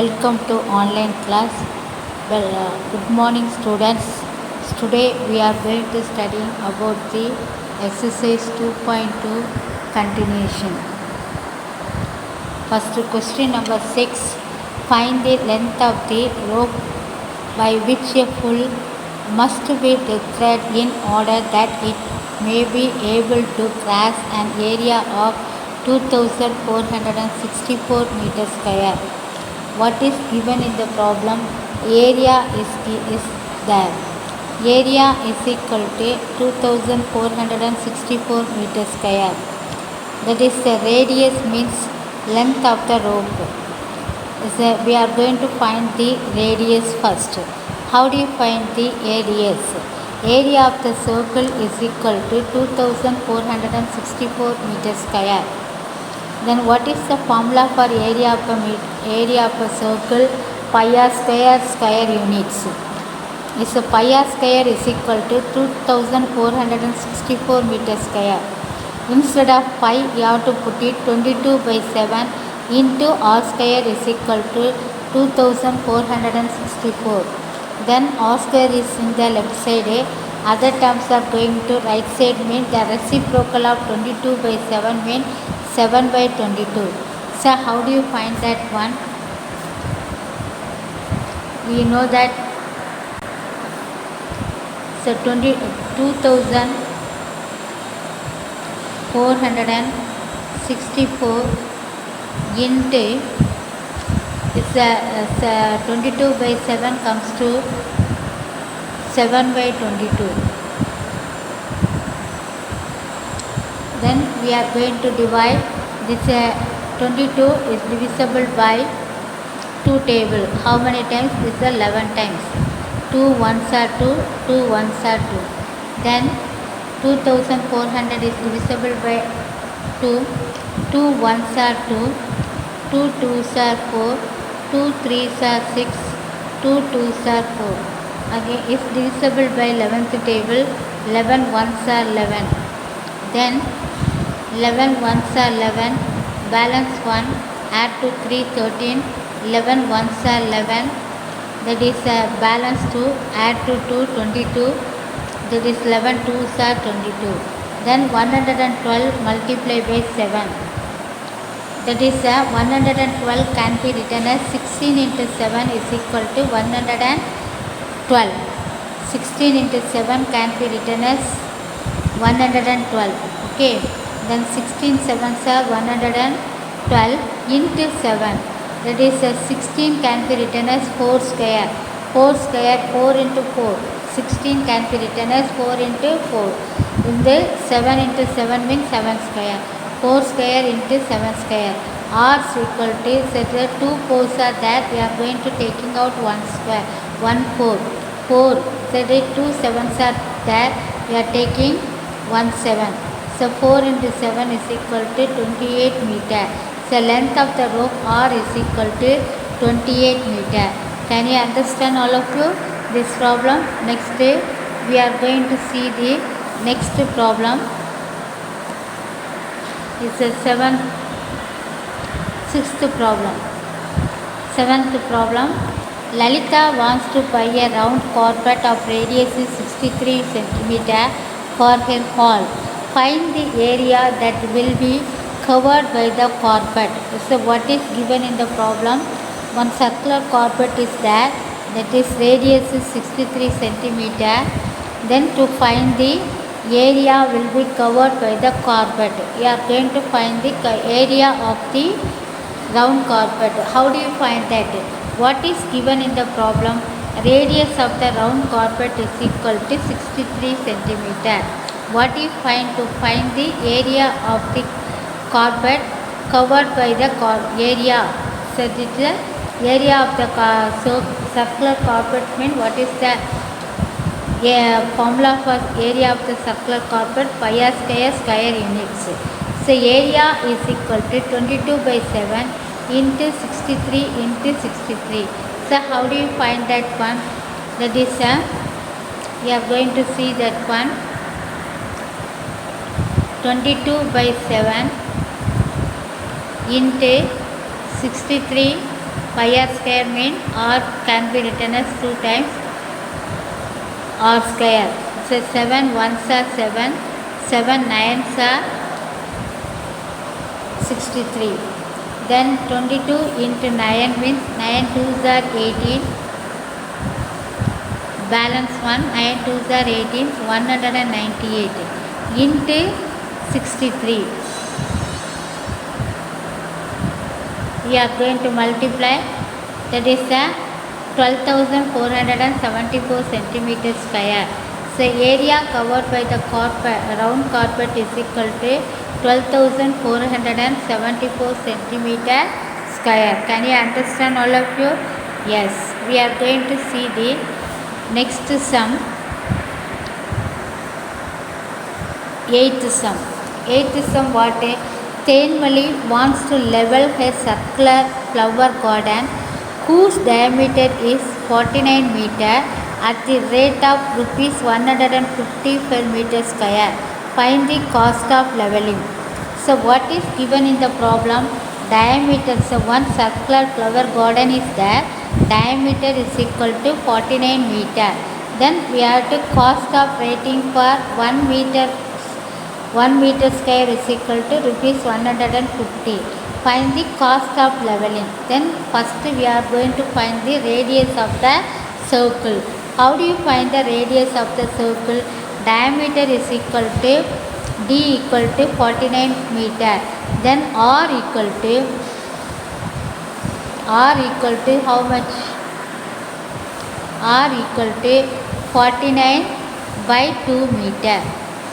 Welcome to online class. Good morning, students. Today we are going to study about the exercise 2.2 continuation. First question number 6. Find the length of the rope by which a pull must be threaded in order that it may be able to cross an area of 2464 meters square. What is given in the problem? Area is there. Area is equal to 2464 meters square. That is the radius means length of the rope. We are going to find the radius first. How do you find the radius? Area of the circle is equal to 2464 meters square. Then what is the formula for area of a circle? Pi r square units. Is pi r square is equal to 2464 meters square. Instead of pi, you have to put it 22/7 into r square is equal to 2464. Then r square is in the left side. Other terms are going to right side, means the reciprocal of 22/7 means 7/22. So how do you find that one? We know that 2464 into 22/7 comes to 7/22. Then we are going to divide this 22 is divisible by 2 table. How many times? This is 11 times. 2 ones are 2, 2 ones are 2. Then 2400 is divisible by 2, 2 ones are 2, 2 twos are 4, 2 threes are 6, 2 twos are 4. Again is divisible by 11th table. 11 ones are 11. Then 11 ones are 11. Balance 1. Add to 3, 13. 11 ones are 11. That is balance 2. Add to 2, 22. That is 11 twos are 22. Then 112 multiply by 7. That is 112 can be written as 16 into 7 is equal to 112. 16 into 7 can be written as 112. Okay. Then 16 sevens are 112 into 7. That is 16 can be written as 4 square. 4 square, 4 into 4. 16 can be written as 4 into 4. In the 7 into 7 means 7 square. 4 square into 7 square. R is equal to, so the 2 4s are there. We are going to taking out 1 square. 1 4. 4. So the 2 7s are there. We are taking 1 7. So 4 into 7 is equal to 28 meter. So length of the rope R is equal to 28 meter. Can you understand all of you this problem? Next day we are going to see the next problem. It's a sixth problem. Seventh problem. Lalita wants to buy a round carpet of radius is 63 centimeter for her hall. Find the area that will be covered by the carpet. So what is given in the problem? One circular carpet is there, that is radius is 63 centimeter. Then to find the area will be covered by the carpet. You are going to find the area of the round carpet. How do you find that? What is given in the problem? Radius of the round carpet is equal to 63 centimeter. What you find to find the area of the carpet covered by the area? So this is the area of the circular carpet means what is the formula for area of the circular carpet? Pi r square units. So area is equal to 22/7 into 63 into 63. So how do you find that one? That is we are going to see that one. 22/7 into 63 Pi r square mean r can be written as 2 times r square. So 7 ones are 7, 7 nines are 63. Then 22 into 9 means 9 twos are 18. Balance 1, 9 twos are 18, 198 into 63. We are going to multiply, that is the 12,474 centimeters square. So area covered by the carpet, round carpet is equal to 12,474 centimeter square. Can you understand all of you? Yes. We are going to see the next sum. Eighth sum. Eighth sum what? Tenmali wants to level a circular flower garden whose diameter is 49 meter at the rate of rupees 150 per meter square. Find the cost of leveling. So what is given in the problem? Diameter. So one circular flower garden is there. Diameter is equal to 49 meter. Then we have to cost of rating for 1 meter square is equal to rupees 150. Find the cost of leveling. Then first we are going to find the radius of the circle. How do you find the radius of the circle? Diameter is equal to d equal to 49 meter. Then r equal to how much? R equal to 49 by 2 meter.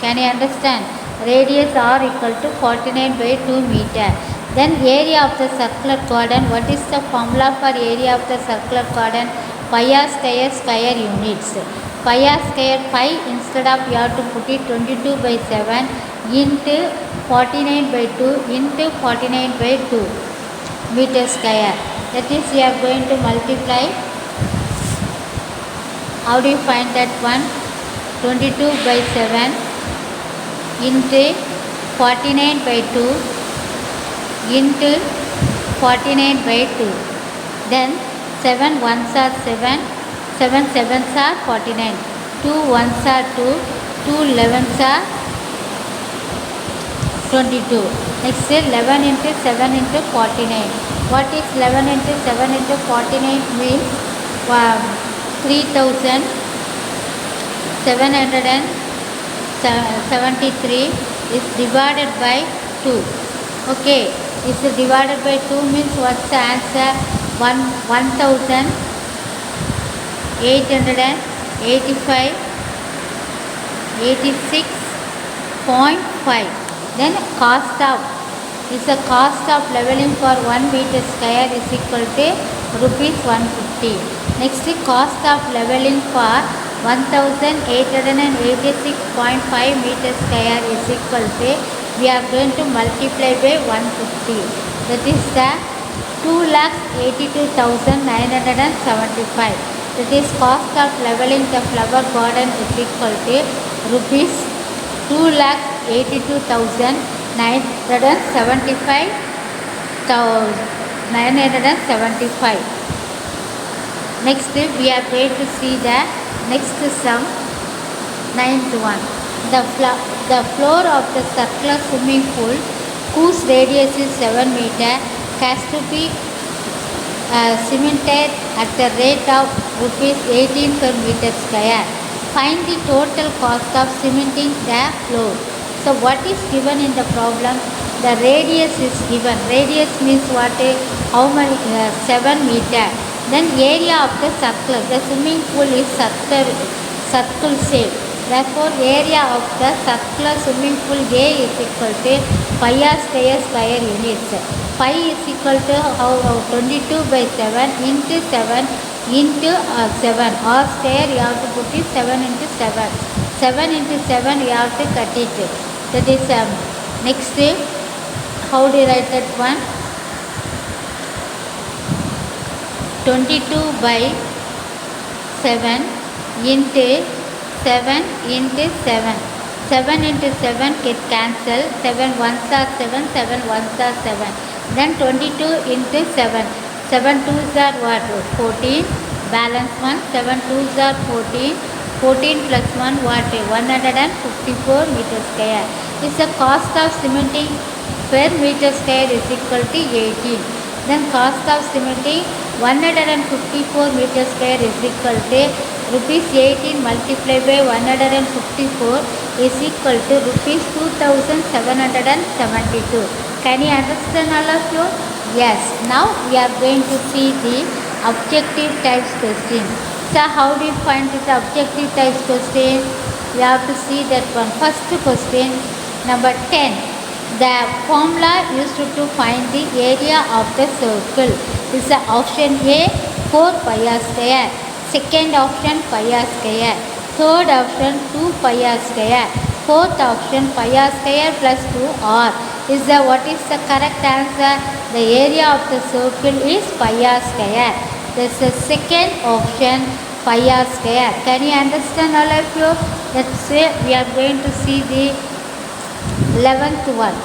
Can you understand? Radius r equal to 49 by 2 meter. Then area of the circular garden. What is the formula for area of the circular garden? Pi r square units. Pi r square, pi instead of you have to put it 22 by 7 into 49 by 2 into 49 by 2 meter square. That is, we are going to multiply. How do you find that one? 22 by 7 into 49 by 2 into 49 by 2. Then 7 ones are 7, 7 sevens are 49, 2 ones are 2, 2 11s are 22. Next 11 into 7 into 49. What is 11 into 7 into 49 means? 3,773 is divided by 2. Okay, is divided by 2 means what's the answer? 1,885, 86.5. Then cost of is the cost of leveling for 1 meter square is equal to rupees 150. Next, cost of leveling for 1,886.5 meter square is equal to, we are going to multiply by 150. That is the 2,82,975. That is cost of leveling the flower garden is equal to rupees 2,82,975. Next, we are going to see the next sum, ninth one. The floor of the circular swimming pool, whose radius is 7 meter, has to be cemented at the rate of rupees 18 per meter square. Find the total cost of cementing the floor. So what is given in the problem? The radius is given. Radius means what? How many? 7 meter. Then area of the circle. The swimming pool is circle shape. Therefore, area of the circular swimming pool A is equal to pi r square units. Pi is equal to 22 by 7 into 7 into 7. R square you have to put it 7 into 7. 7 into 7 you have to cut it. That is next. How do you write that one? 22 by 7 into 7 into 7. 7 into 7 get cancelled. 7 ones are 7, 7 ones are 7. Then 22 into 7. 7 twos are what? 14. Balance 1. 7 twos are 14. 14 plus 1 what? 154 meter square. Is the cost of cementing per meter square is equal to 18. Then cost of cementing 154 meter square is equal to rupees 18 multiplied by 154 is equal to rupees 2772. Can you understand all of you? Yes. Now we are going to see the objective types question. So how do you find the objective types question? We have to see that one. First question, number 10. The formula used to find the area of the circle is the option A 4 pi r square, second option pi r square, third option 2 pi r square, fourth option pi r square plus 2r. Is the what is the correct answer? The area of the circle is pi r square. This is the second option pi r square. Can you understand all of you? Let's say we are going to see the 11th one.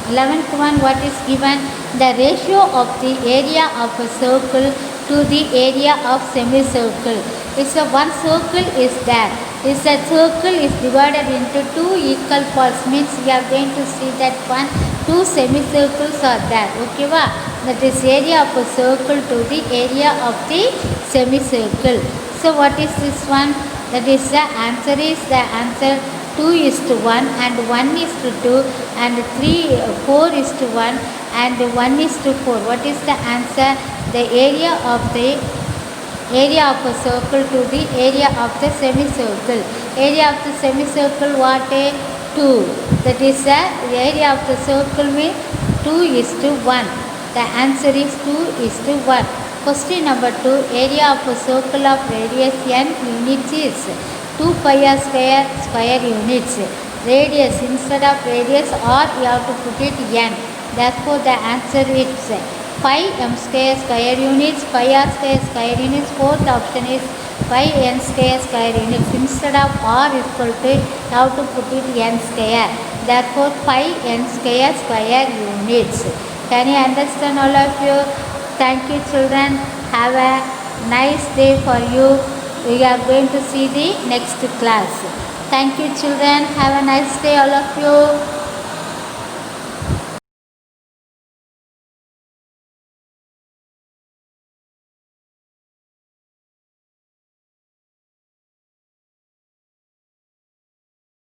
11th one, what is given? The ratio of the area of a circle to the area of semicircle. If the one circle is there, if the circle is divided into two equal parts, means we are going to see that one, two semicircles are there. Okay, va? That is area of a circle to the area of the semicircle. So what is this one? That is the answer is the answer 2 is to 1 and 1 is to 2 and 4 is to 1 and 1 is to 4. What is the answer? The area of a circle to the area of the semicircle. Area of the semicircle what? 2. That is the area of the circle means 2 is to 1. The answer is 2 is to 1. Question number 2. Area of a circle of radius n units is 2 pi r square units. Radius instead of radius or you have to put it n. Therefore the answer is pi m square units, pi r square units. Fourth option is pi n square units. Instead of r equal to you have to put it n square. Therefore pi n square units. Can you understand all of you? Thank you children. Have a nice day for you. We are going to see the next class. Thank you children. Have a nice day all of you.